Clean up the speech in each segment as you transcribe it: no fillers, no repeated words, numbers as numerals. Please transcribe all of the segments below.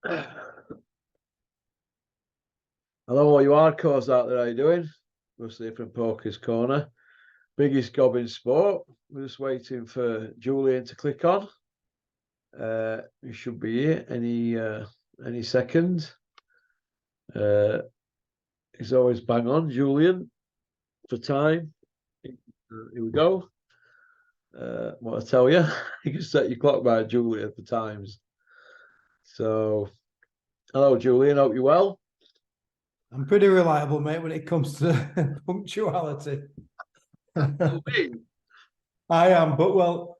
Hello, all you hardcores out there. How you doing? Mostly from Poker's Corner. Biggest gob in sport. We're just waiting for Julian to click on. He should be here any second. He's always bang on, Julian, for time. Here we go. What I tell you, you can set your clock by Julian for times. So, hello, Julian. Hope you're well. I'm pretty reliable, mate, when it comes to punctuality. I am, but well,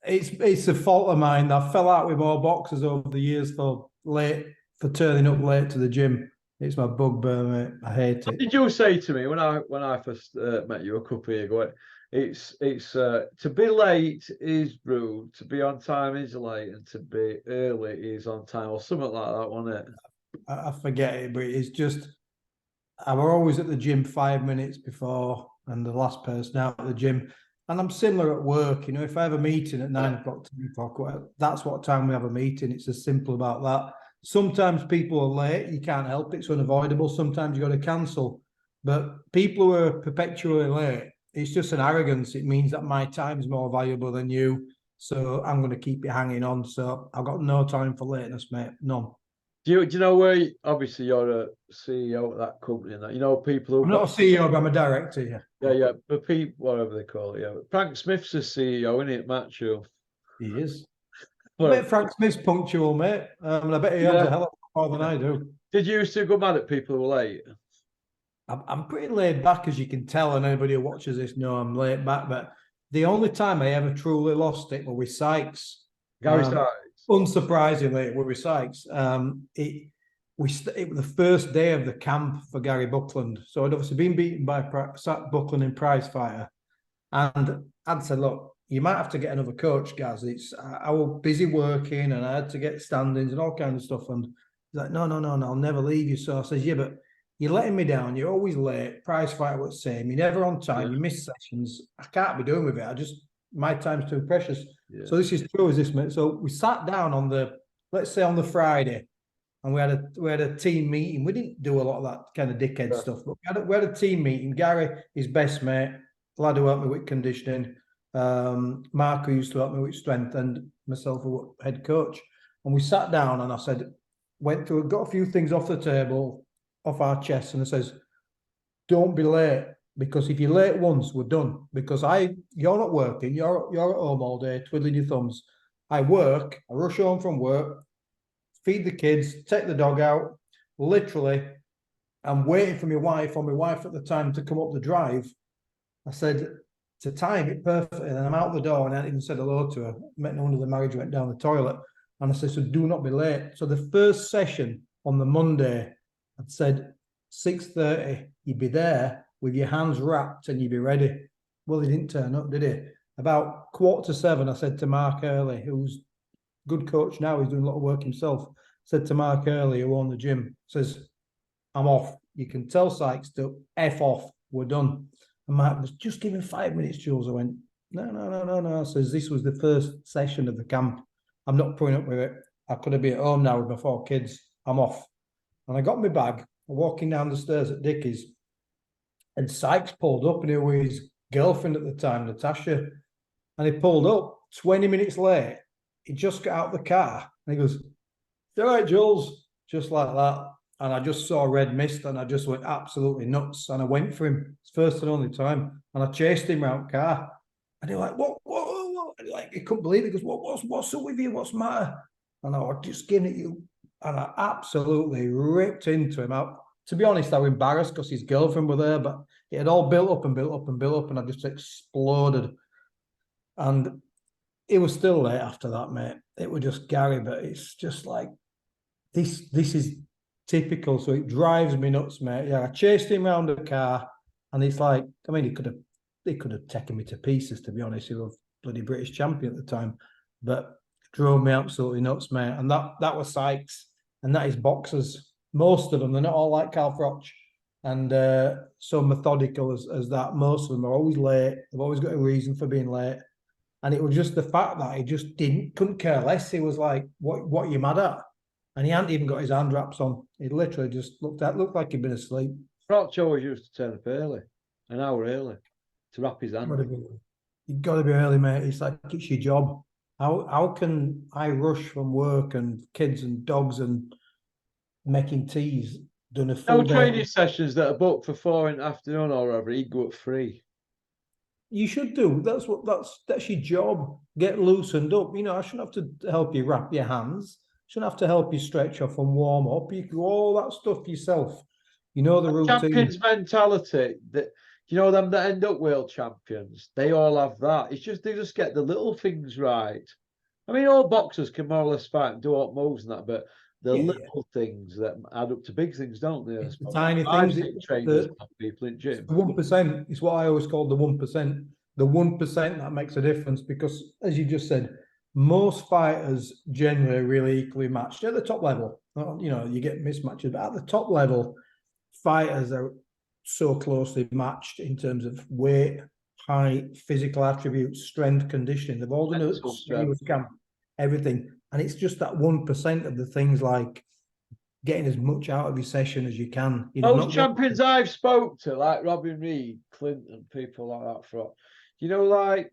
it's a fault of mine. I fell out with more boxers over the years for turning up late to the gym. It's my bugbear, mate. I hate it. What did you say to me when I first met you a couple of years ago? It's to be late is rude, to be on time is late, and to be early is on time, or something like that, wasn't it? I forget it, but it's just I were always at the gym 5 minutes before and the last person out at the gym. And I'm similar at work, you know, if I have a meeting at 9 o'clock, 10 o'clock, that's what time we have a meeting. It's as simple about that. Sometimes people are late, you can't help it, it's unavoidable. Sometimes you got to cancel. But people who are perpetually late, it's just an arrogance. It means that my time is more valuable than you. So I'm going to keep it hanging on. So I've got no time for lateness, mate. None. Do you know where? Obviously, you're a CEO of that company, and that you know people who. I'm not a CEO, but I'm a director. Yeah. Yeah. But people, whatever they call it. Yeah. Frank Smith's a CEO, isn't it, Matcho? He is. Mate, Frank Smith's punctual, mate. I bet he earns a hell of more than I do. Did you used to go mad at people who were late? I'm pretty laid back, as you can tell, and anybody who watches this know I'm laid back. But the only time I ever truly lost it was with Sykes. Gary Sykes. Unsurprisingly, it was with Sykes. It was the first day of the camp for Gary Buckland. So I'd obviously been beaten by Buckland in prize fighter. And I'd said, look, you might have to get another coach, Gaz. I was busy working and I had to get standings and all kinds of stuff. And he's like, no, I'll never leave you. So I says, yeah, but you're letting me down. You're always late. Prize fighter was the same. You're never on time. You miss sessions. I can't be doing with it. My time's too precious. Yeah. So this is true as this, mate. So we sat down on let's say on the Friday, and we had a team meeting. We didn't do a lot of that kind of dickhead stuff, but we had a team meeting. Gary, his best mate, the lad who helped me with conditioning, Mark, who used to help me with strength, and myself, who head coach. And we sat down, and I said, got a few things off the table, off our chest, and I says, don't be late. Because if you're late once, we're done. Because you're not working, you're at home all day, twiddling your thumbs. I work, I rush home from work, feed the kids, take the dog out. Literally, I'm waiting for my wife at the time to come up the drive. I said, to time it perfectly, and I'm out the door, and I hadn't even said hello to her. Met no one of the marriage, went down the toilet. And I said, so do not be late. So the first session on the Monday, I'd said 6:30, you'd be there with your hands wrapped and you'd be ready. Well, he didn't turn up, did he? About 6:45, I said to Mark Early, who's good coach now, he's doing a lot of work himself, said to Mark Early, who owned the gym, says, I'm off. You can tell Sykes to F off, we're done. And Mark was just giving 5 minutes, Jules. I went, no. I says, this was the first session of the camp. I'm not putting up with it. I could have been at home now with my 4 kids. I'm off. And I got my bag, walking down the stairs at Dickie's, and Sykes pulled up, and he was his girlfriend at the time, Natasha. And he pulled up 20 minutes late. He just got out of the car, and he goes, all right, Jules, just like that. And I just saw red mist, and I just went absolutely nuts. And I went for him. It's first and only time. And I chased him around the car. And he like, what? And he couldn't believe it. He goes, what's up with you? What's the matter? And I was just giving it you. And I absolutely ripped into him out. To be honest, I was embarrassed because his girlfriend was there, but it had all built up, and I just exploded. And it was still late after that, mate. It was just Gary, but it's just like, this is typical. So it drives me nuts, mate. Yeah, I chased him around the car, and it's like, I mean, he could have taken me to pieces, to be honest. He was bloody British champion at the time, but drove me absolutely nuts, mate. And that was Sykes, and that is boxers. Most of them, they're not all like Carl Froch and so methodical as that. Most of them are always late. They've always got a reason for being late. And it was just the fact that he just couldn't care less. He was like, what are you mad at? and he hadn't even got his hand wraps on. He literally just looked like he'd been asleep. Proctor always used to turn up early, an hour early, to wrap his hand. You've got to be early, mate. It's like it's your job. How can I rush from work and kids and dogs and making teas, done a full No day? training sessions that are booked for 4 in the afternoon or whatever. He'd go at 3. You should do. That's your job. Get loosened up. You know, I shouldn't have to help you wrap your hands. Shouldn't have to help you stretch off and warm up. You can do all that stuff yourself. You know the routine. Champions mentality, that you know them that end up world champions, they all have that. It's just they just get the little things right. I mean, all boxers can more or less fight and do all moves and that, but the little things that add up to big things, don't they? It's the tiny I've things. seen trainers people in gym. The 1% is what I always call the 1%. The 1% that makes a difference because, as you just said, most fighters generally really equally matched at the top level. You know, you get mismatches, but at the top level, fighters are so closely matched in terms of weight, height, physical attributes, strength, conditioning. They've all done a camp, everything. And it's just that 1% of the things like getting as much out of your session as you can. You know, most champions I've spoke to, like Robin Reed, Clinton, people like that, for you know, like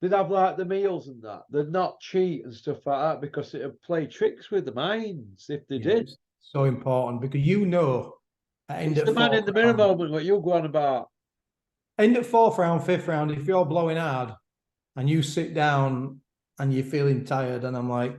they'd have like the meals and that. They'd not cheat and stuff like that because it would play tricks with the minds if they did. It's so important because you know, it's the man in the mirror moment what you're going about. End at 4th round, 5th round, if you're blowing hard and you sit down and you're feeling tired, and I'm like,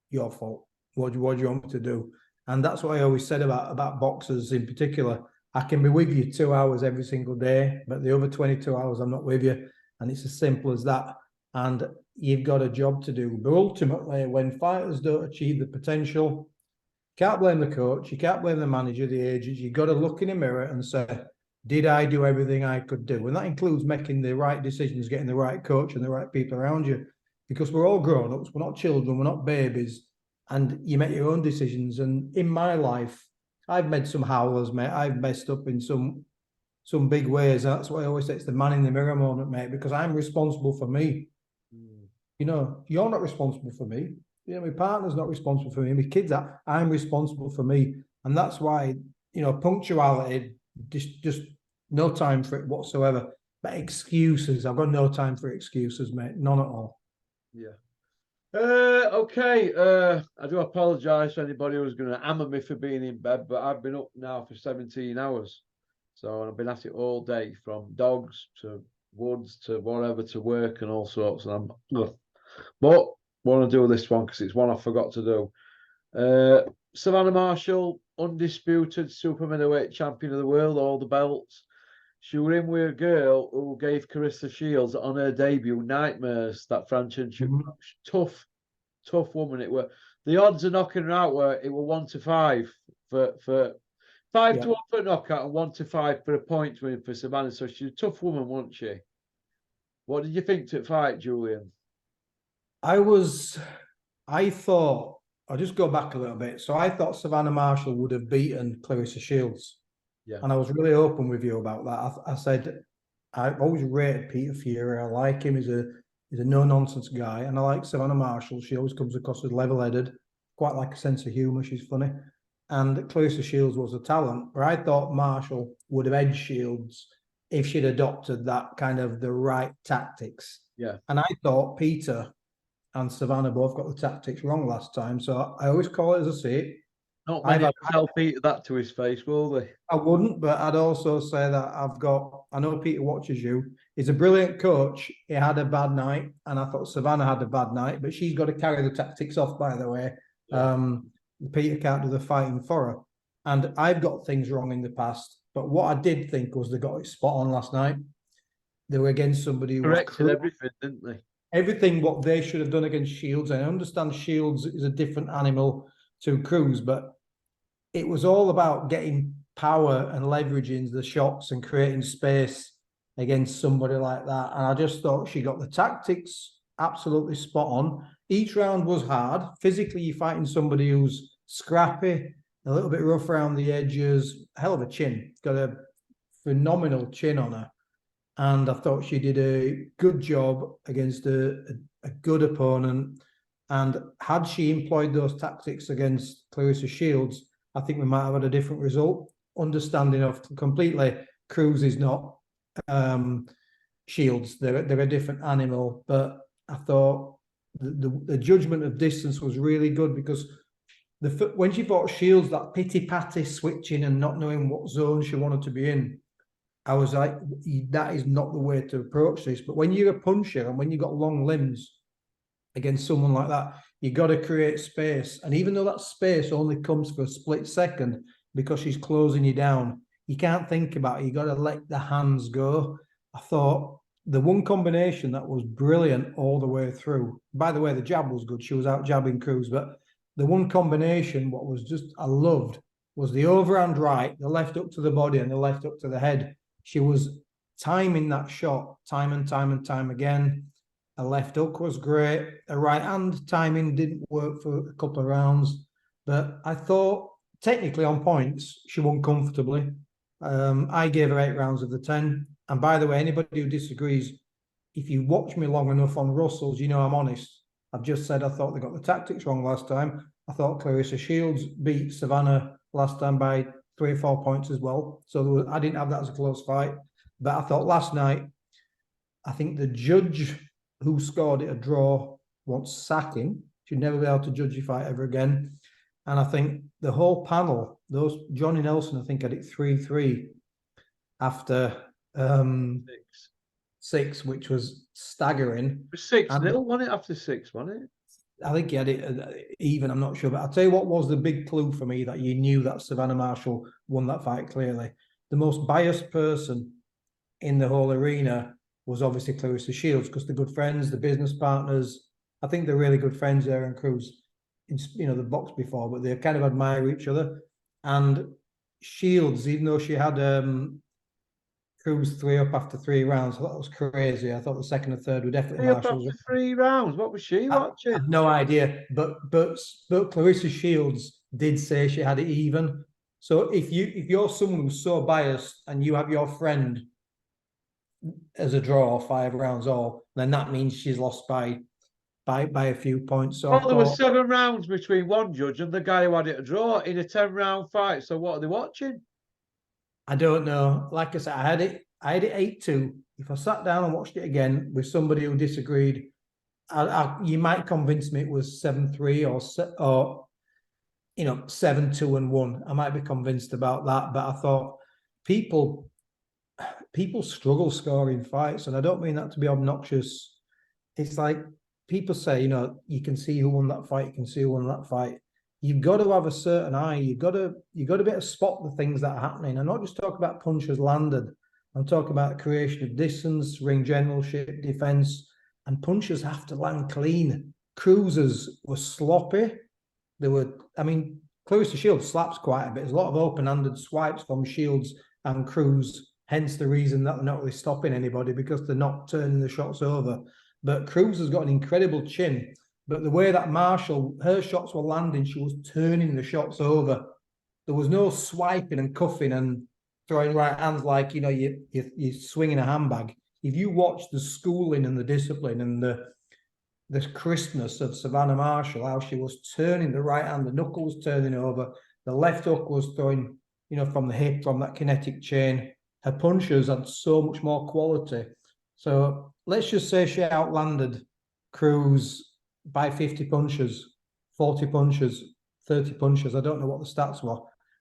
your fault. What do you want me to do? And that's what I always said about boxers in particular. I can be with you 2 hours every single day, but the other 22 hours I'm not with you. And it's as simple as that. And you've got a job to do. But ultimately, when fighters don't achieve the potential, can't blame the coach, you can't blame the manager, the agents. You've got to look in the mirror and say, did I do everything I could do? And that includes making the right decisions, getting the right coach and the right people around you. Because we're all grown-ups, we're not children, we're not babies. And you make your own decisions. And in my life, I've made some howlers, mate. I've messed up in some big ways. And that's why I always say it's the man in the mirror moment, mate, because I'm responsible for me. You know, you're not responsible for me. You know, my partner's not responsible for me. My kids are. I'm responsible for me. And that's why, you know, punctuality, just no time for it whatsoever. But excuses, I've got no time for excuses, mate. None at all. Yeah. Okay. I do apologise to anybody who's going to hammer me for being in bed, but I've been up now for 17 hours. So I've been at it all day, from dogs to woods to whatever to work and all sorts. And but want to do this one because it's one I forgot to do. Savannah Marshall, undisputed super middleweight champion of the world, all the belts. She was in with a girl who gave Carissa Shields on her debut nightmares. That franchise, tough woman. It were the odds of knocking her out were 1-5 for 5 to 1 for a knockout and 1-5 for a point win for Savannah. So she's a tough woman, wasn't she? What did you think to the fight, Julian? I thought, I'll just go back a little bit. So I thought Savannah Marshall would have beaten Clarissa Shields. Yeah. And I was really open with you about that. I said, I've always rated Peter Fury. I like him. He's a no-nonsense guy. And I like Savannah Marshall. She always comes across as level-headed, quite like a sense of humour. She's funny. And Clarissa Shields was a talent. But I thought Marshall would have edged Shields if she'd adopted that kind of the right tactics. Yeah. And I thought Peter and Savannah both got the tactics wrong last time. So I always call it as I see it. Not many tell Peter that to his face, will they? I wouldn't, but I'd also say that I know Peter watches you. He's a brilliant coach. He had a bad night, and I thought Savannah had a bad night, but she's got to carry the tactics off, by the way. Yeah. Peter can't do the fighting for her. And I've got things wrong in the past, but what I did think was they got it spot on last night. They were against somebody who corrected everything, didn't they? Everything what they should have done against Shields. I understand Shields is a different animal to Cruz, but it was all about getting power and leveraging the shots and creating space against somebody like that. And I just thought she got the tactics absolutely spot on. Each round was hard. Physically, you're fighting somebody who's scrappy, a little bit rough around the edges, hell of a chin. Got a phenomenal chin on her. And I thought she did a good job against a good opponent. And had she employed those tactics against Clarissa Shields, I think we might have had a different result. Understanding of completely, Cruz is not Shields. They're a different animal. But I thought the judgment of distance was really good, because when she fought Shields, that pity-patty switching and not knowing what zone she wanted to be in, I was like, that is not the way to approach this. But when you're a puncher and when you've got long limbs against someone like that, you got to create space. And even though that space only comes for a split second because she's closing you down, you can't think about it. You got to let the hands go. I thought the one combination that was brilliant all the way through. By the way, the jab was good. She was out jabbing Cruz, but the one combination, what was just I loved, was the overhand right, the left up to the body and the left up to the head. She was timing that shot time and time again. A left hook was great. A right hand timing didn't work for a couple of rounds, but I thought technically on points she won comfortably. I gave her 8 rounds of the 10. And by the way, anybody who disagrees, if you watch me long enough on Russells, you know I'm honest. I've just said I thought they got the tactics wrong last time. I thought Clarissa Shields beat Savannah last time by 3 or 4 points as well. So I didn't have that as a close fight. But I thought last night, I think the judge who scored it a draw wants sacking. Should never be able to judge a fight ever again. And I think the whole panel, Johnny Nelson, I think had it 3-3 after 6, which was staggering. It was 6-0, wasn't it? After 6, wasn't it? I think he had it even, I'm not sure. But I'll tell you what was the big clue for me that you knew that Savannah Marshall won that fight clearly. The most biased person in the whole arena was obviously Clarissa Shields, because they're good friends, the business partners. I think they're really good friends there and Cruz. You know, the box before, but they kind of admire each other. And Shields, even though she had Cruz 3 up after 3 rounds, I thought that was crazy. I thought the second and third were definitely 3 up Marshall's. after 3 rounds. What was she watching? I have no idea, but Clarissa Shields did say she had it even. So if you're someone who's so biased and you have your friend as a draw 5 rounds all, then that means she's lost by a few points. So well, there were 7 rounds between one judge and the guy who had it a draw in a 10-round fight. So what are they watching? I don't know. Like I said, I had it 8-2. If I sat down and watched it again with somebody who disagreed, you might convince me it was 7-3 or 7-2-1. I might be convinced about that. But I thought people struggle scoring fights, and I don't mean that to be obnoxious. It's like people say, you can see who won that fight, you can see who won that fight. You've got to have a certain eye. You've got to be able to spot the things that are happening. I'm not just talking about punches landed. I'm talking about the creation of distance, ring generalship, defense, and punches have to land clean. Cruisers were sloppy. Clarissa Shields slaps quite a bit. There's a lot of open-handed swipes from Shields and Cruz. Hence the reason that they're not really stopping anybody, because they're not turning the shots over. But Cruz has got an incredible chin. But the way that Marshall, her shots were landing, she was turning the shots over. There was no swiping and cuffing and throwing right hands like, you're swinging a handbag. If you watch the schooling and the discipline and the crispness of Savannah Marshall, how she was turning the right hand, the knuckle was turning over, the left hook was throwing, from the hip, from that kinetic chain. Her punches had so much more quality. So let's just say she outlanded Cruz by 50 punches, 40 punches, 30 punches. I don't know what the stats were.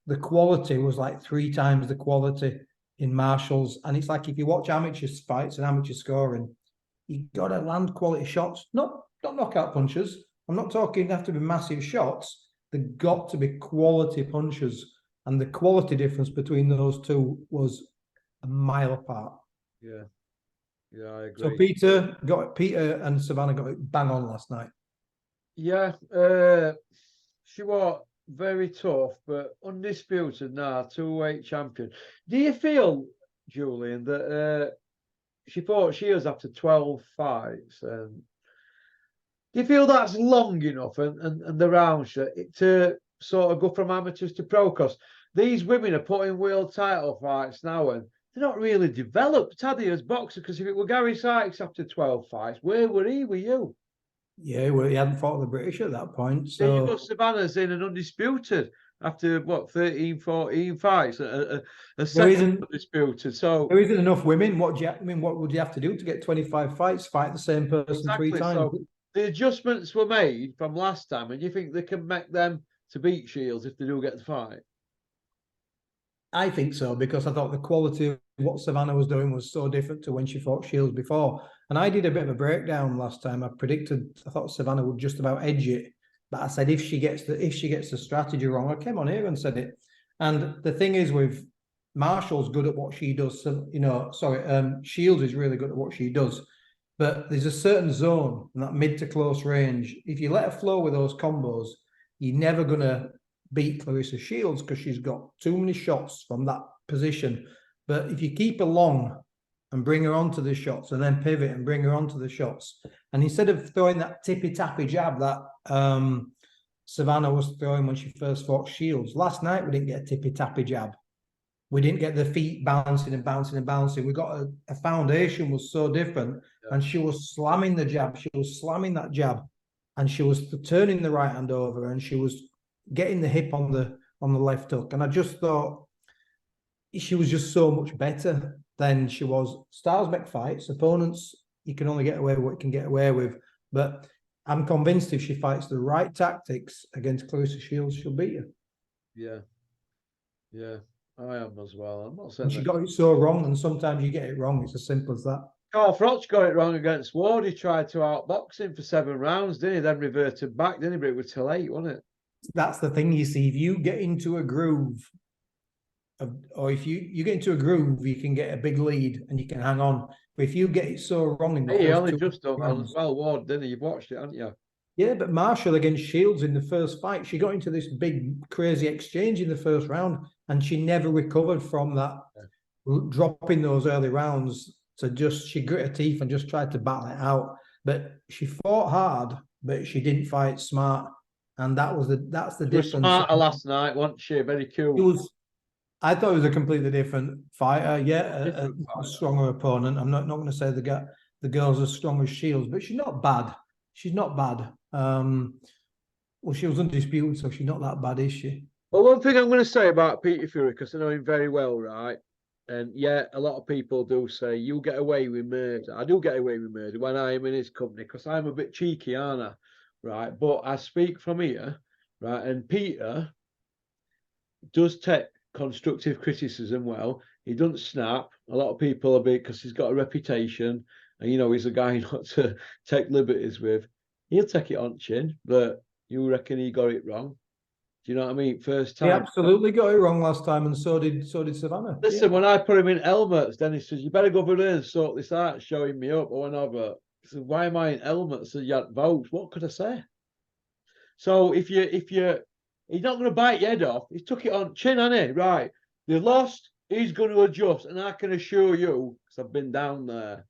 The quality was like 3 times the quality in Marshall's. And it's like if you watch amateur fights and amateur scoring, you got to land quality shots, not knockout punches. I'm not talking they have to be massive shots. They've got to be quality punches. And the quality difference between those two was a mile apart. Yeah. Yeah, I agree. So Peter and Savannah got it bang on last night. Yeah, she was very tough, but undisputed now, 2-weight champion. Do you feel, Julian, that she fought Shields after 12 fights? Do you feel that's long enough and the rounds to sort of go from amateurs to pro? Because these women are putting world title fights now, and they're not really developed, had they, as boxers? Because if it were Gary Sykes after 12 fights, where were he with you? Yeah, well, he hadn't fought the British at that point. There you go, So Savannah's in an Undisputed after what 13, 14 fights, a there second isn't Undisputed. So there isn't enough women. What do you, I mean, what would you have to do to get 25 fights, fight the same person three exactly. times? So the adjustments were made from last time, and you think they can make them to beat Shields if they do get the fight? I think so, because I thought the quality of what Savannah was doing was so different to when she fought Shields before. And I did a bit of a breakdown last time. I thought Savannah would just about edge it. But I said if she gets the strategy wrong, I came on here and said it. And the thing is with Marshall's good at what she does. So, Shields is really good at what she does. But there's a certain zone in that mid to close range. If you let her flow with those combos, you're never gonna beat Clarissa Shields because she's got too many shots from that position. But if you keep her long and bring her onto the shots and then pivot and bring her onto the shots, and instead of throwing that tippy-tappy jab that Savannah was throwing when she first fought Shields, last night we didn't get a tippy-tappy jab. We didn't get the feet bouncing and bouncing and bouncing. We got a foundation was so different, and she was slamming the jab. She was slamming that jab, and she was turning the right hand over, and she was getting the hip on the left hook. And I just thought she was just so much better than she was. Styles make fights. Opponents, you can only get away with what you can get away with. But I'm convinced if she fights the right tactics against Clarissa Shields, she'll beat her. Yeah, yeah, I am as well. I'm not saying And she got it so wrong, and sometimes you get it wrong. It's as simple as that. Carl Froch got it wrong against Ward. He tried to outbox him for 7 rounds, didn't he? Then reverted back, didn't he? But it was too late, wasn't it? That's the thing, you see. If you get into a groove, or if you get into a groove, you can get a big lead and you can hang on. But if you get it so wrong in the He first only 2 just done rounds, as well, Ward, didn't he? You've watched it, haven't you? yeah, but Marshall against Shields in the first fight, she got into this big crazy exchange in the first round, and she never recovered from that, dropping those early rounds. She grit her teeth and just tried to battle it out. But she fought hard, but she didn't fight smart, and that's the She was difference. smarter last night, wasn't she? Very cool. I thought it was a completely different fighter. Yeah, Different a fighter. stronger opponent. I'm not going to say the girl's as strong as Shields, but she's not bad. She's not bad. Well, she was undisputed, so she's not that bad, is she? Well, one thing I'm going to say about Peter Fury, because I know him very well, right? And yeah, a lot of people do say you get away with murder. I do get away with murder when I am in his company because I'm a bit cheeky, aren't I? Right. But I speak from here, right? And Peter does take constructive criticism well. He doesn't snap. A lot of people a bit because he's got a reputation and he's a guy not to take liberties with. He'll take it on chin, but you reckon he got it wrong? Do you know what I mean? First time. He absolutely got it wrong last time, and so did Savannah. Listen, when I put him in helmets, then he says, "You better go over there and sort this out," showing me up or whatever. He said, "Why am I in helmets?" And you had votes. What could I say? So if he's not going to bite your head off. He took it on chin, hasn't he? Right. They lost. He's going to adjust, and I can assure you, because I've been down there,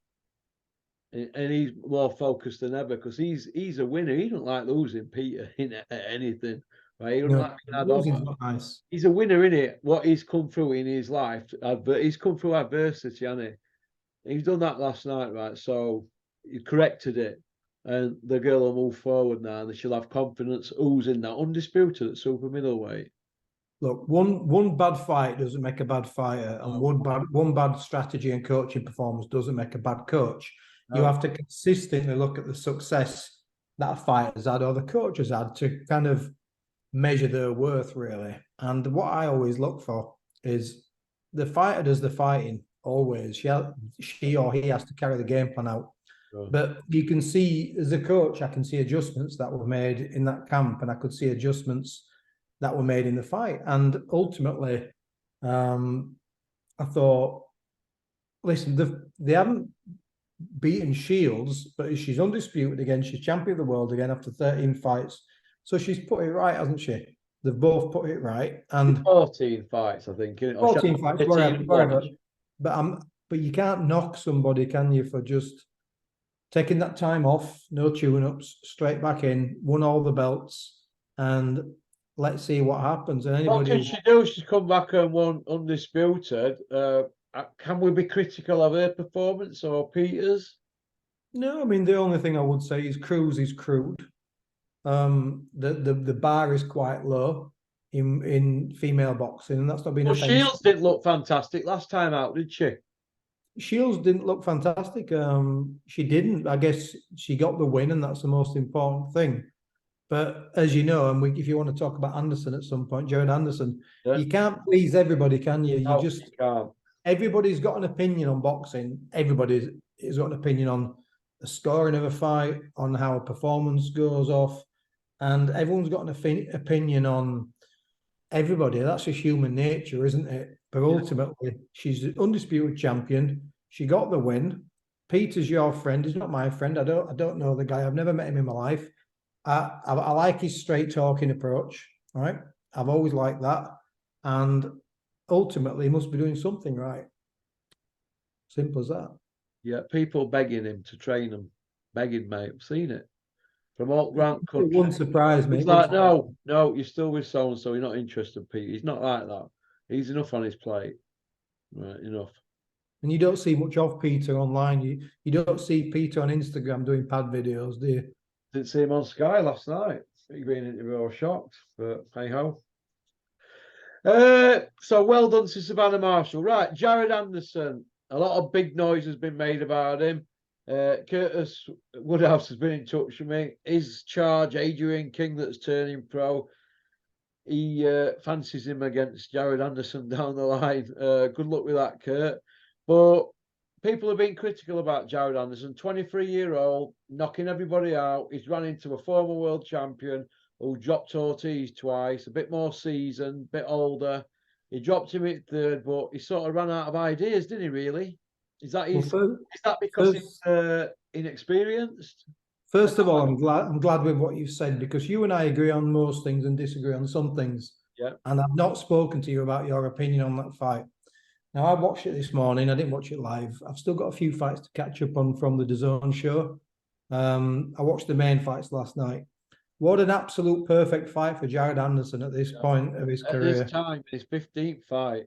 and he's more focused than ever because he's a winner. He don't like losing, Peter, in anything. Right? He don't like being not nice. He's a winner in it. What he's come through in his life, he's come through adversity, hasn't he? He's done that last night, right? So he corrected it, and the girl will move forward now, and she'll have confidence oozing that undisputed at super middleweight. Look, one bad fight doesn't make a bad fighter, and one bad strategy and coaching performance doesn't make a bad coach. You have to consistently look at the success that a fighter's had or the coach has had to kind of measure their worth, really. And what I always look for is the fighter does the fighting always. She or he has to carry the game plan out. Sure. But you can see, as a coach, I can see adjustments that were made in that camp, and I could see adjustments that were made in the fight. And ultimately, I thought, listen, they haven't beaten Shields, but she's undisputed again. She's champion of the world again after 13 fights. So she's put it right, hasn't she? They've both put it right. And 14 fights, I think. 14 fights, whatever. But you can't knock somebody, can you, for just taking that time off, no tune-ups, straight back in, won all the belts, and let's see what happens. And what did she do? She's come back and won undisputed. Can we be critical of her performance or Peter's? No, I mean the only thing I would say is Cruz is crude. The bar is quite low in female boxing, and that's not being Well, offensive. Shields didn't look fantastic last time out, did she? Shields didn't look fantastic. She didn't. I guess she got the win, and that's the most important thing. But as you know, and if you want to talk about Anderson at some point, Jared Anderson, Yeah. you can't please everybody, can you? No, you can't. Everybody's got an opinion on boxing. Everybody's got an opinion on the scoring of a fight, on how a performance goes off, and everyone's got an opinion on everybody. That's just human nature, isn't it? But ultimately, she's the undisputed champion. She got the win. Peter's your friend. He's not my friend. I don't know the guy. I've never met him in my life. I like his straight talking approach. Right. I've always liked that. And ultimately, he must be doing something right. Simple as that. Yeah, people begging him to train them. Begging, mate. I've seen it. From all round country. It wouldn't surprise me. He's like, no, you're still with so-and-so. You're not interested, Pete. He's not like that. He's enough on his plate. Right, enough. And you don't see much of Peter online. You don't see Peter on Instagram doing pad videos, do you? Didn't see him on Sky last night. He being interviewed, I was shocked, but hey ho. So well done to Savannah Marshall. Right, Jared Anderson. A lot of big noise has been made about him. Curtis Woodhouse has been in touch with me. His charge, Adrian King, that's turning pro. He fancies him against Jared Anderson down the line. Good luck with that, Kurt. But people have been critical about Jared Anderson, 23-year-old, knocking everybody out. He's run into a former world champion who dropped Ortiz twice, a bit more seasoned, a bit older. He dropped him at third, but he sort of ran out of ideas, didn't he, really? Is that because he's inexperienced? First of all, I'm glad with what you've said, because you and I agree on most things and disagree on some things. Yeah. And I've not spoken to you about your opinion on that fight. Now, I watched it this morning. I didn't watch it live. I've still got a few fights to catch up on from the DAZN show. I watched the main fights last night. What an absolute perfect fight for Jared Anderson at this point of his career. At this time, his 15th fight.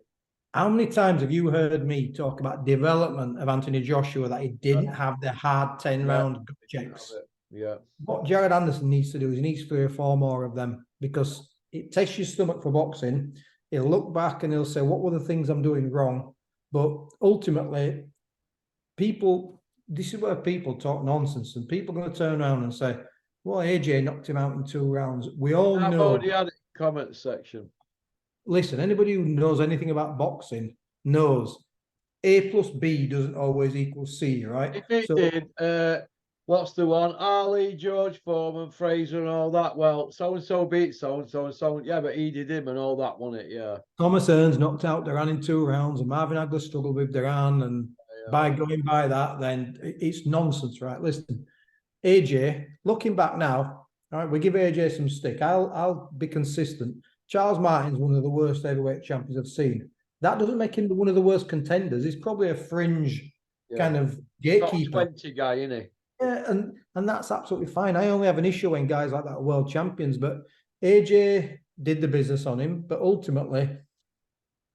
How many times have you heard me talk about development of Anthony Joshua, that he didn't have the hard 10-round checks? Yeah. What Jared Anderson needs to do is he needs 3 or 4 more of them, because it tests your stomach for boxing. He'll look back and he'll say, what were the things I'm doing wrong? But ultimately, this is where people talk nonsense, and people are going to turn around and say, well, AJ knocked him out in 2 rounds. We all know. I've already had it in the comment section. Listen, anybody who knows anything about boxing knows A plus B doesn't always equal C, right? If it did, what's the one? Ali, George Foreman, Fraser, and all that. Well, so and so beat so and so and so. Yeah, but he did him and all that, wasn't it? Yeah. Thomas Hearns knocked out Duran in 2 rounds, and Marvin Hagler struggled with Duran. And by going by that, then it's nonsense, right? Listen, AJ, looking back now, all right, we give AJ some stick. I'll be consistent. Charles Martin's one of the worst heavyweight champions I've seen. That doesn't make him one of the worst contenders. He's probably a fringe kind of gatekeeper. Top 20 guy, isn't he? Yeah, and that's absolutely fine. I only have an issue when guys like that are world champions, but AJ did the business on him. But ultimately,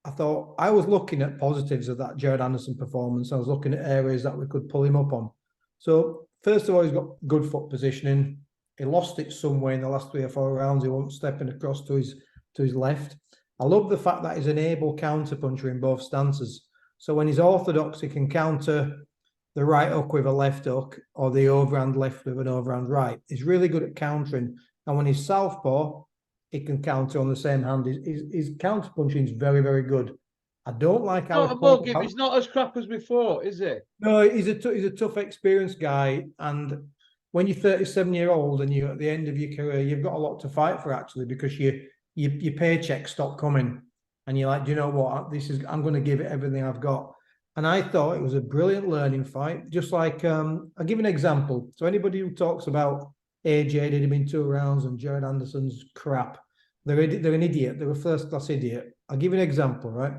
I thought I was looking at positives of that Jared Anderson performance. I was looking at areas that we could pull him up on. So first of all, he's got good foot positioning. He lost it somewhere in the last 3 or 4 rounds. He wasn't stepping across to his left. I love the fact that he's an able counterpuncher in both stances. So when he's orthodox, he can counter the right hook with a left hook, or the overhand left with an overhand right. He's really good at countering. And when he's southpaw, he can counter on the same hand. His counterpunching is very, very good. I don't like how he's not as crap as before, is he? No, he's a tough, experienced guy. And when you're 37-year-old and you're at the end of your career, you've got a lot to fight for, actually, because your paychecks stop coming, and you're like, do you know what? I'm going to give it everything I've got. And I thought it was a brilliant learning fight. Just like, I'll give an example. So anybody who talks about AJ did him in 2 rounds and Jared Anderson's crap, they're an idiot. They're a first-class idiot. I'll give you an example, right?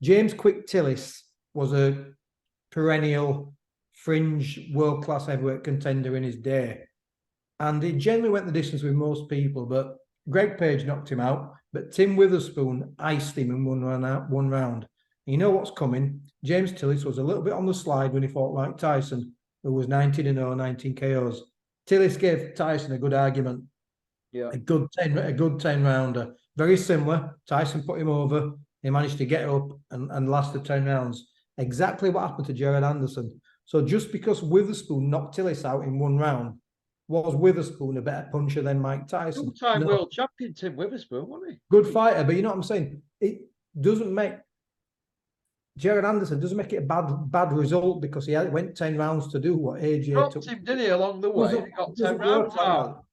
James Quick Tillis was a perennial fringe world-class heavyweight contender in his day. And he generally went the distance with most people, but Greg Page knocked him out, but Tim Witherspoon iced him in one round. You know what's coming? James Tillis was a little bit on the slide when he fought Mike Tyson. who was 19-0, 19 KOs. Tillis gave Tyson a good argument. Yeah. A good 10 rounder. Very similar. Tyson put him over. He managed to get up and last the 10 rounds. Exactly what happened to Jared Anderson. So just because Witherspoon knocked Tillis out in 1 round, was Witherspoon a better puncher than Mike Tyson? Two-time No. world champion Tim Witherspoon, wasn't he? Good fighter, but you know what I'm saying? It doesn't make Jared Anderson doesn't make it a bad result because he went 10 rounds to do what AJ Dropped took. him, didn't he, along the way? He got 10 rounds out.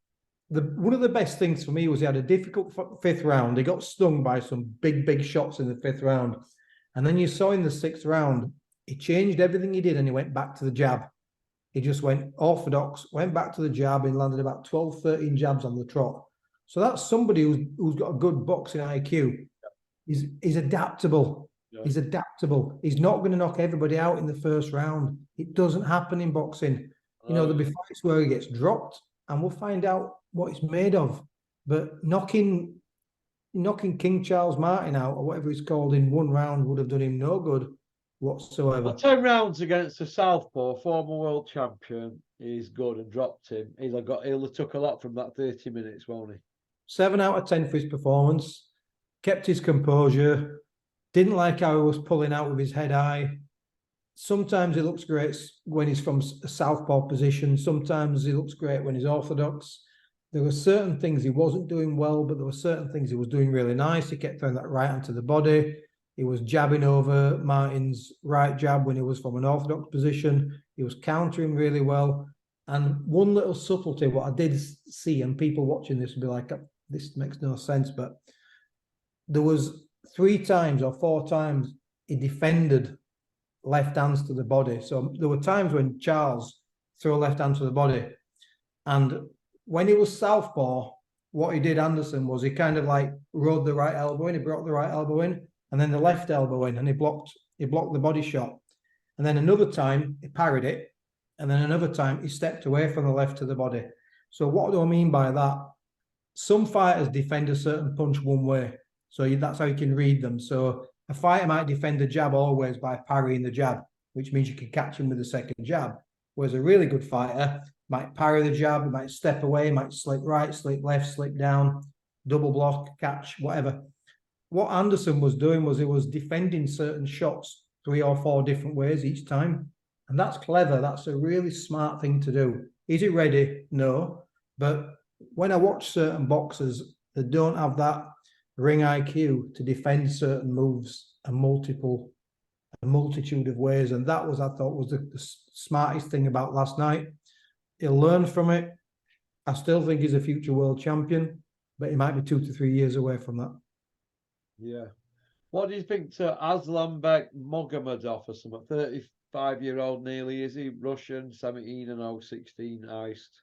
One of the best things for me was he had a difficult 5th round. He got stung by some big shots in the 5th round. And then you saw in the 6th round, he changed everything he did and he went back to the jab. He just went orthodox, went back to the jab and landed about 12, 13 jabs on the trot. So that's somebody who's got a good boxing IQ. He's adaptable. Yeah. He's adaptable. He's not going to knock everybody out in the 1st round. It doesn't happen in boxing. You know, there'll be fights where he gets dropped and we'll find out what it's made of. But knocking King Charles Martin out or whatever he's called in 1 round would have done him no good whatsoever. Well, 10 rounds against a southpaw, former world champion, is good and dropped him. He'll have took a lot from that 30 minutes, won't he? 7 out of 10 for his performance. Kept his composure. Didn't like how he was pulling out with his head high. Sometimes he looks great when he's from a southpaw position. Sometimes he looks great when he's orthodox. There were certain things he wasn't doing well, but there were certain things he was doing really nice. He kept throwing that right onto the body. He was jabbing over Martin's right jab when he was from an orthodox position. He was countering really well. And one little subtlety, what I did see, and people watching this would be like, this makes no sense, but there was 3 times or 4 times he defended left hands to the body. So there were times when Charles threw a left hand to the body. And when he was southpaw, what he did, Anderson, was he kind of like rode the right elbow in, he brought the right elbow in, and then the left elbow in, and he blocked the body shot. And then another time he parried it, and then another time he stepped away from the left to the body. So what do I mean by that? Some fighters defend a certain punch one way. So that's how you can read them. So a fighter might defend the jab always by parrying the jab, which means you can catch him with the second jab. Whereas a really good fighter might parry the jab, might step away, might slip right, slip left, slip down, double block, catch, whatever. What Anderson was doing was he was defending certain shots 3 or 4 different ways each time. And that's clever. That's a really smart thing to do. Is he ready? No. But when I watch certain boxers that don't have that ring IQ to defend certain moves a multitude of ways, and that was, I thought, was the smartest thing about last night. He'll learn from it. I still think he's a future world champion, but he might be 2 to 3 years away from that. Yeah. What do you think to Aslanbek Mogomedov or something? 35-year-old nearly, is he? Russian, 17-0, 16 iced.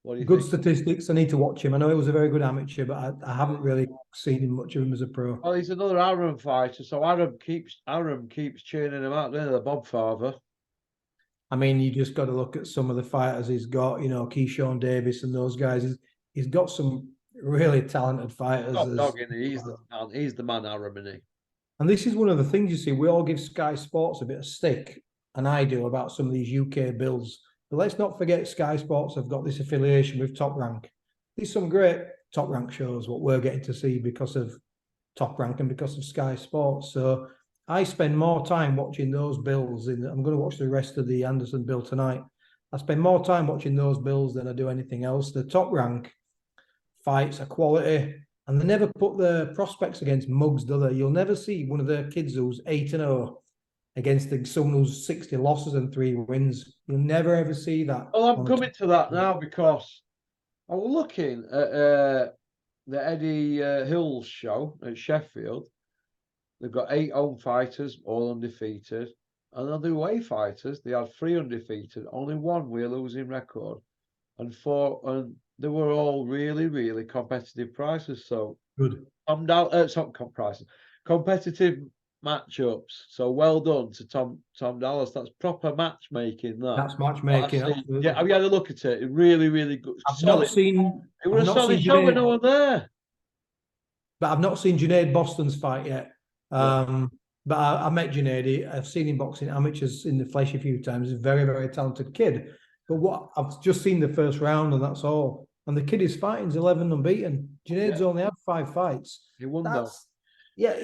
What do you think? Good statistics. I need to watch him. I know he was a very good amateur, but I haven't really seen much of him as a pro. Well, he's another Arum fighter, so Arum keeps churning him out, doesn't he, the Bob father? I mean, you just got to look at some of the fighters he's got, you know, Keyshawn Davis and those guys. He's got some really talented fighters. He's the man, Arum, isn't he? And this is one of the things, you see, we all give Sky Sports a bit of stick, and I do, about some of these UK bills. But let's not forget Sky Sports have got this affiliation with Top Rank. There's some great Top Rank shows, what we're getting to see because of Top Rank and because of Sky Sports. So I spend more time watching those bills. I'm going to watch the rest of the Anderson bill tonight. I spend more time watching those bills than I do anything else. The Top Rank fights are quality, and they never put the prospects against mugs, do they? You'll never see one of their kids who's 8-0 against someone who's 60 losses and 3 wins. You'll never ever see that. Well, I'm coming to that now because I was looking at the Eddie Hills show at Sheffield. They've got 8 home fighters, all undefeated. And on the away fighters, they had 3 undefeated, only 1 with a losing record, and 4, and they were all really, really competitive prices. So good. Competitive matchups. So well done to Tom Dallas. That's proper matchmaking. That's matchmaking. Yeah, have you had a look at it? It really, really good. I've not seen. It was a solid show with no one there. But I've not seen Junaid Boston's fight yet. But I met Junaid. I've seen him boxing amateurs in the flesh a few times. He's a very, very talented kid. But what I've just seen the first round, and that's all. And the kid is fighting's 11 unbeaten. Junaid's only had 5 fights. He won though. Yeah,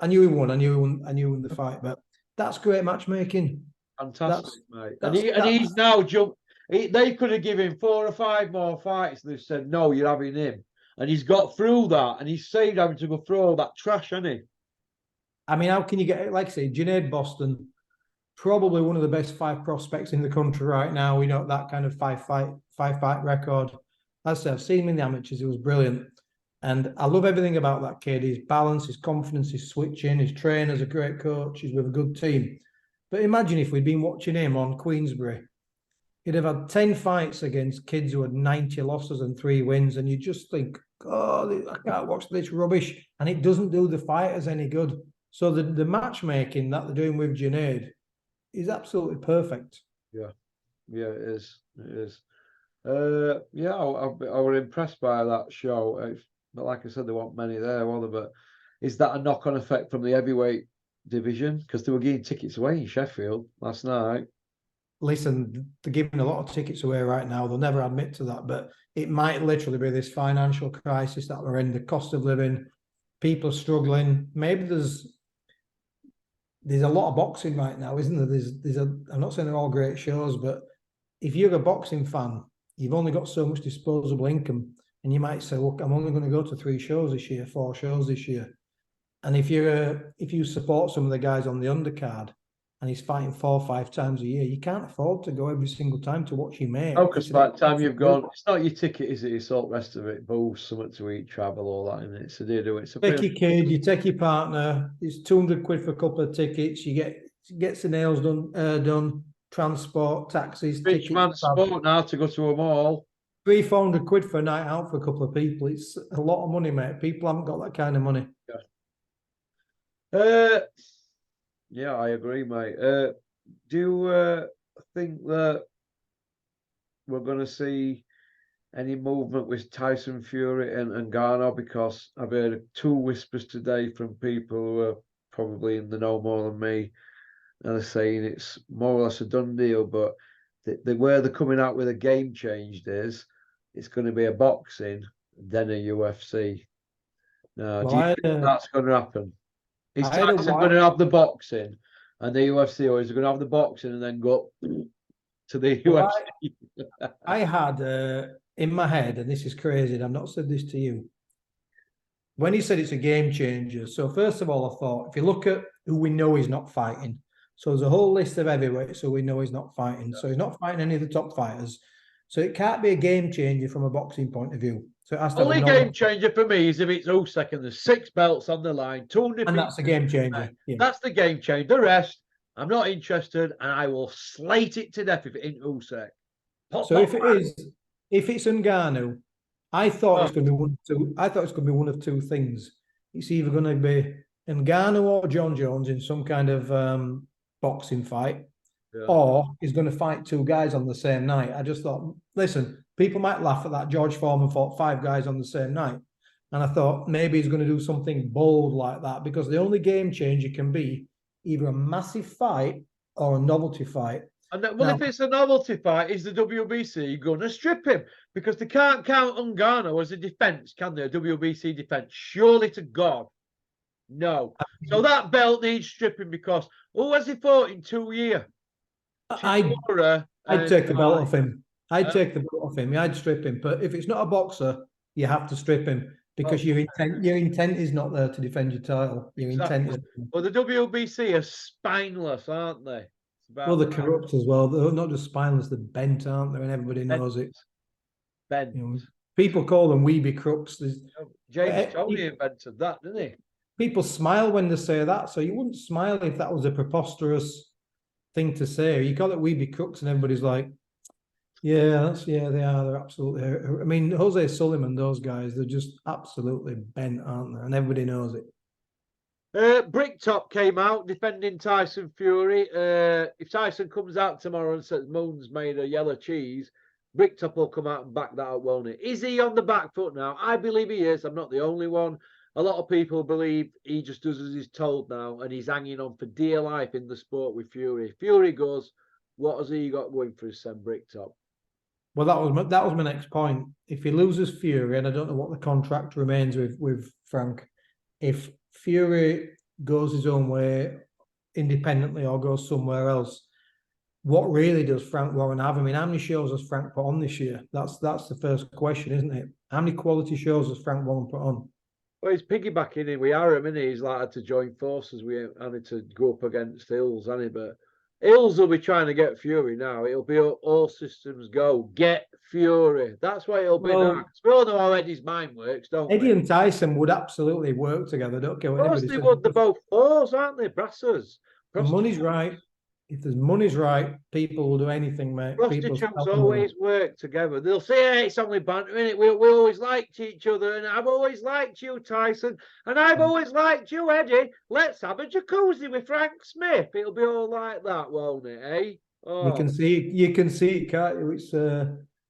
I knew he won. I knew he won the fight. But that's great matchmaking. Fantastic, mate. And he's now jumped. They could have given 4 or 5 more fights. They've said, no, you're having him. And he's got through that. And he's saved having to go through all that trash, hasn't he? I mean, how can you get, like I say, Junaid Boston, probably one of the best 5 prospects in the country right now. We know that kind of five fight record. As I said, I've seen him in the amateurs. He was brilliant. And I love everything about that kid. His balance, his confidence, his switching, his trainer's a great coach. He's with a good team. But imagine if we'd been watching him on Queensbury. He'd have had 10 fights against kids who had 90 losses and 3 wins. And you just think, oh, I can't watch this rubbish. And it doesn't do the fighters any good. So the matchmaking that they're doing with Junaid is absolutely perfect. Yeah, it is. It is. Yeah, I was impressed by that show. But like I said, there weren't many there, were there? But is that a knock-on effect from the heavyweight division? Because they were giving tickets away in Sheffield last night. Listen, they're giving a lot of tickets away right now. They'll never admit to that, but it might literally be this financial crisis that we're in, the cost of living, people struggling. Maybe there's a lot of boxing right now, isn't there? I'm not saying they're all great shows, but if you're a boxing fan, you've only got so much disposable income, and you might say, look, I'm only going to go to 3 shows this year, 4 shows this year. And if you support some of the guys on the undercard, and he's fighting 4 or 5 times a year, you can't afford to go every single time to watch your mate. Oh, because by the time you've gone, it's not your ticket, is it? It's all the rest of it. Booze, something to eat, travel, all that in it. So they do it. So take your kid, you take your partner. It's 200 quid for a couple of tickets. You gets the nails done, transport, taxis, rich tickets. man sport now to go to a mall. 300-400 quid for a night out for a couple of people. It's a lot of money, mate. People haven't got that kind of money. Yeah, I agree, mate. Do you think that we're going to see any movement with Tyson Fury and Garner? Because I've heard 2 whispers today from people who are probably in the know more than me, and they're saying it's more or less a done deal. But where they're coming out with a game change is it's going to be a boxing, then a UFC. Now, do you think that's going to happen? Is Tyson going to have the boxing and the UFC, or is he going to have the boxing and then go to the UFC? I had in my head, and this is crazy, and I've not said this to you, when he said it's a game changer. So first of all, I thought, if you look at who we know he's not fighting, so there's a whole list of heavyweights so we know he's not fighting. So he's not fighting any of the top fighters. So it can't be a game changer from a boxing point of view. So it has to only game changer for me is if it's Usyk and there's 6 belts on the line, 200. And that's a game changer. Yeah. That's the game changer. The rest, I'm not interested, and I will slate it to death if it ain't Usyk. So if it's Ngannou, I thought it's going to be one of 2. I thought it's going to be one of 2 things. It's either going to be Ngannou or John Jones in some kind of boxing fight, or he's going to fight 2 guys on the same night. I just thought, listen, people might laugh at that. George Foreman fought 5 guys on the same night. And I thought maybe he's going to do something bold like that, because the only game changer can be either a massive fight or a novelty fight. And if it's a novelty fight, is the WBC going to strip him? Because they can't count Ngannou as a defence, can they? A WBC defence? Surely to God, no. So that belt needs stripping, because who has he fought in 2 years? I'd take the belt off him. I'd take the belt off him. I'd strip him. But if it's not a boxer, you have to strip him, because your intent is not there to defend your title. Your intent is. Well, the WBC are spineless, aren't they? Well, they're corrupt as well. They're not just spineless; they're bent, aren't they? And everybody knows it. Bent. People call them weeby crooks. James Tony invented that, didn't he? People smile when they say that, so you wouldn't smile if that was a preposterous thing to say. You call it weeby crooks, and everybody's like, they are. They're absolutely. I mean, Jose Sullivan, those guys, they're just absolutely bent, aren't they? And everybody knows it. Bricktop came out defending Tyson Fury. If Tyson comes out tomorrow and says Moon's made a yellow cheese, Bricktop will come out and back that up, won't it? Is he on the back foot now? I believe he is. I'm not the only one. a lot of people believe he just does as he's told now, and he's hanging on for dear life in the sport with Fury. Fury goes, what has he got going for his Sam Bricktop? Well, that was my next point. If he loses Fury, and I don't know what the contract remains with Frank, if Fury goes his own way independently or goes somewhere else, what really does Frank Warren have? I mean, how many shows has Frank put on this year? That's the first question, isn't it? How many quality shows has Frank Warren put on? Well, he's piggybacking in with Aram, isn't he? He's like to join forces with having to go up against Hills, hasn't he? But Hills will be trying to get Fury now. It'll be all systems go. Get Fury. That's what it'll be now. We all know how Eddie's mind works, don't Eddie we? and Tyson would absolutely work together. Don't care what Of course anybody they says. would. They're both fours, aren't they? Brassers. The money's right. If there's money's right, people will do anything, mate. Prostitutes always work together. They'll say, hey, it's only banter, innit? We always liked each other, and I've always liked you, Tyson, and I've always liked you, Eddie. Let's have a jacuzzi with Frank Smith. It'll be all like that, won't it, eh? Oh. You can see it, can't you?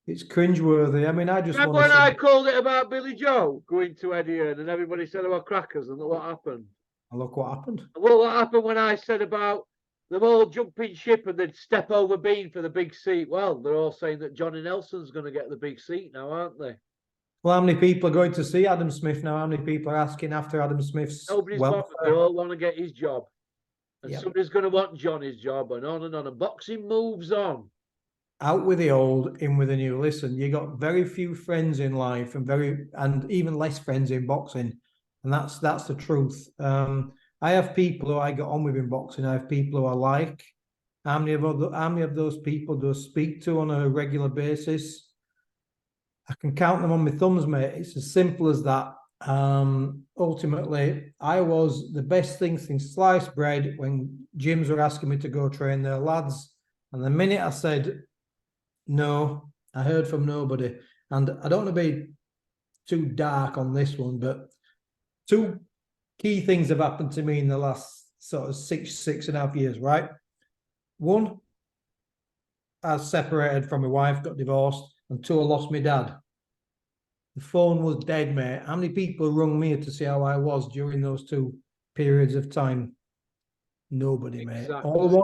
It's cringeworthy. I mean, I just remember when I called it about Billy Joe going to Eddie Earn, and everybody said about crackers, and look what happened. And look what happened. Well, what happened when I said about them all jumping ship and they'd step over Bean for the big seat? Well, they're all saying that Johnny Nelson's going to get the big seat now, aren't they? Well, how many people are going to see Adam Smith now? How many people are asking after Adam Smith's Nobody's bothered. They all want to get his job. And somebody's going to want Johnny's job, and on and on. And boxing moves on. Out with the old, in with the new. Listen, you got very few friends in life and even less friends in boxing. And that's the truth. I have people who I get on with in boxing. I have people who I like. How many of those people do I speak to on a regular basis? I can count them on my thumbs, mate. It's as simple as that. Ultimately, I was the best thing since sliced bread when gyms were asking me to go train their lads. And the minute I said no, I heard from nobody. And I don't want to be too dark on this one, but two key things have happened to me in the last sort of 6.5 years, right? One, I separated from my wife, got divorced, and two, I lost my dad. The phone was dead, mate. How many people rung me to see how I was during those 2 periods of time? Nobody, exactly. Mate. All they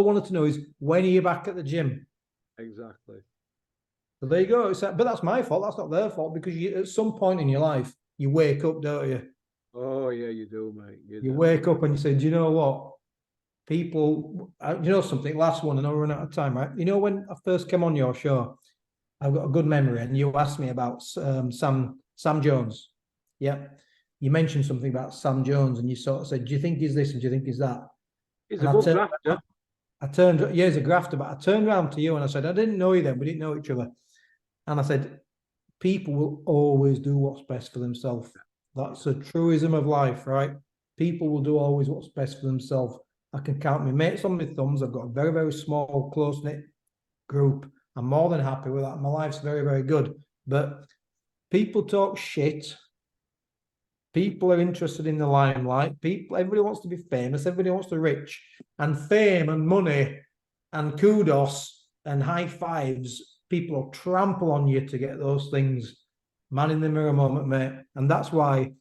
wanted to know is, when are you back at the gym? Exactly. So there you go. But that's my fault. That's not their fault, because at some point in your life, you wake up, don't you? Oh, yeah, you do, mate. You wake up and you say, do you know what? People, you know something? Last one, and I'll run out of time, right? You know, when I first came on your show, I've got a good memory, and you asked me about Sam Jones. Yeah. You mentioned something about Sam Jones, and you sort of said, do you think he's this and do you think he's that? He's a good grafter. He's a grafter, but I turned around to you and I said, I didn't know you then, we didn't know each other. And I said, people will always do what's best for themselves. That's a truism of life, right? People will do always what's best for themselves. I can count my mates on my thumbs. I've got a very, very small, close-knit group. I'm more than happy with that. My life's very, very good. But people talk shit. People are interested in the limelight. Everybody wants to be famous. Everybody wants to be rich. And fame and money and kudos and high fives, people will trample on you to get those things. Man in the mirror moment, mate. And that's why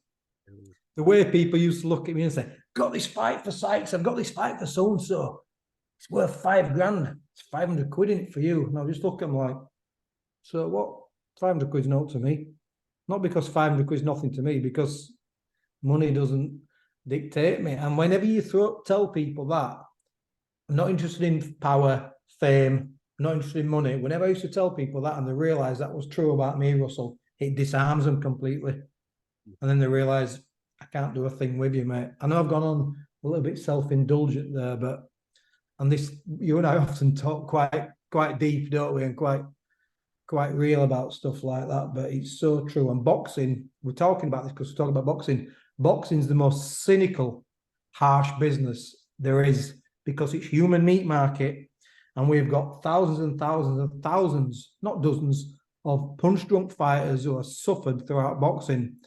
the way people used to look at me and say, got this fight for Sykes, I've got this fight for so-and-so. It's worth $5,000. It's 500 quid in it for you. And I'll just look at them like, so what? 500 quid's not to me. Not because 500 quid's nothing to me, because money doesn't dictate me. And whenever you tell people that, I'm not interested in power, fame, I'm not interested in money. Whenever I used to tell people that and they realise that was true about me, Russell, it disarms them completely. And then they realise, I can't do a thing with you, mate. I know I've gone on a little bit self-indulgent there, and this, you and I often talk quite deep, don't we? And quite real about stuff like that, but it's so true. And boxing, we're talking about this because we're talking about boxing. Boxing's the most cynical, harsh business there is, because it's human meat market, and we've got thousands and thousands and thousands, not dozens, of punch-drunk fighters who have suffered throughout boxing.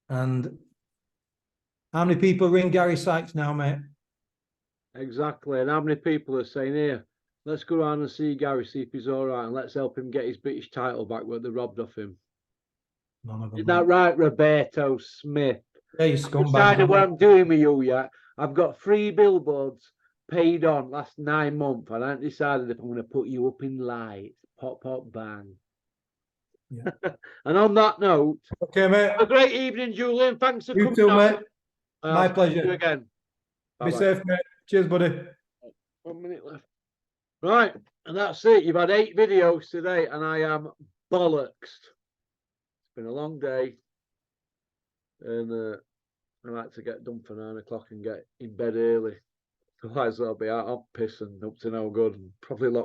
And how many people ring Gary Sykes now, mate? Exactly. And how many people are saying, here, let's go around and see Gary, see if he's all right, and let's help him get his British title back where they robbed off him. None of them. Is that right, Roberto Smith? Yeah, you I've scumbag. decided what I'm doing with you yet. I've got 3 billboards paid on last 9 months. I haven't decided if I'm going to put you up in lights. Pop, pop, bang. Yeah. And on that note, Okay, mate. have a great evening, Julian. Thanks for You coming too, on. mate. I'll My speak to pleasure. you again. Be Bye-bye. safe, mate. Cheers, buddy. 1 minute left. Right, and that's it. You've had 8 videos today, and I am bollocks. It's been a long day, and I like to get done for 9 o'clock and get in bed early. Otherwise, I'll be out. I'm pissing up to no good and probably lock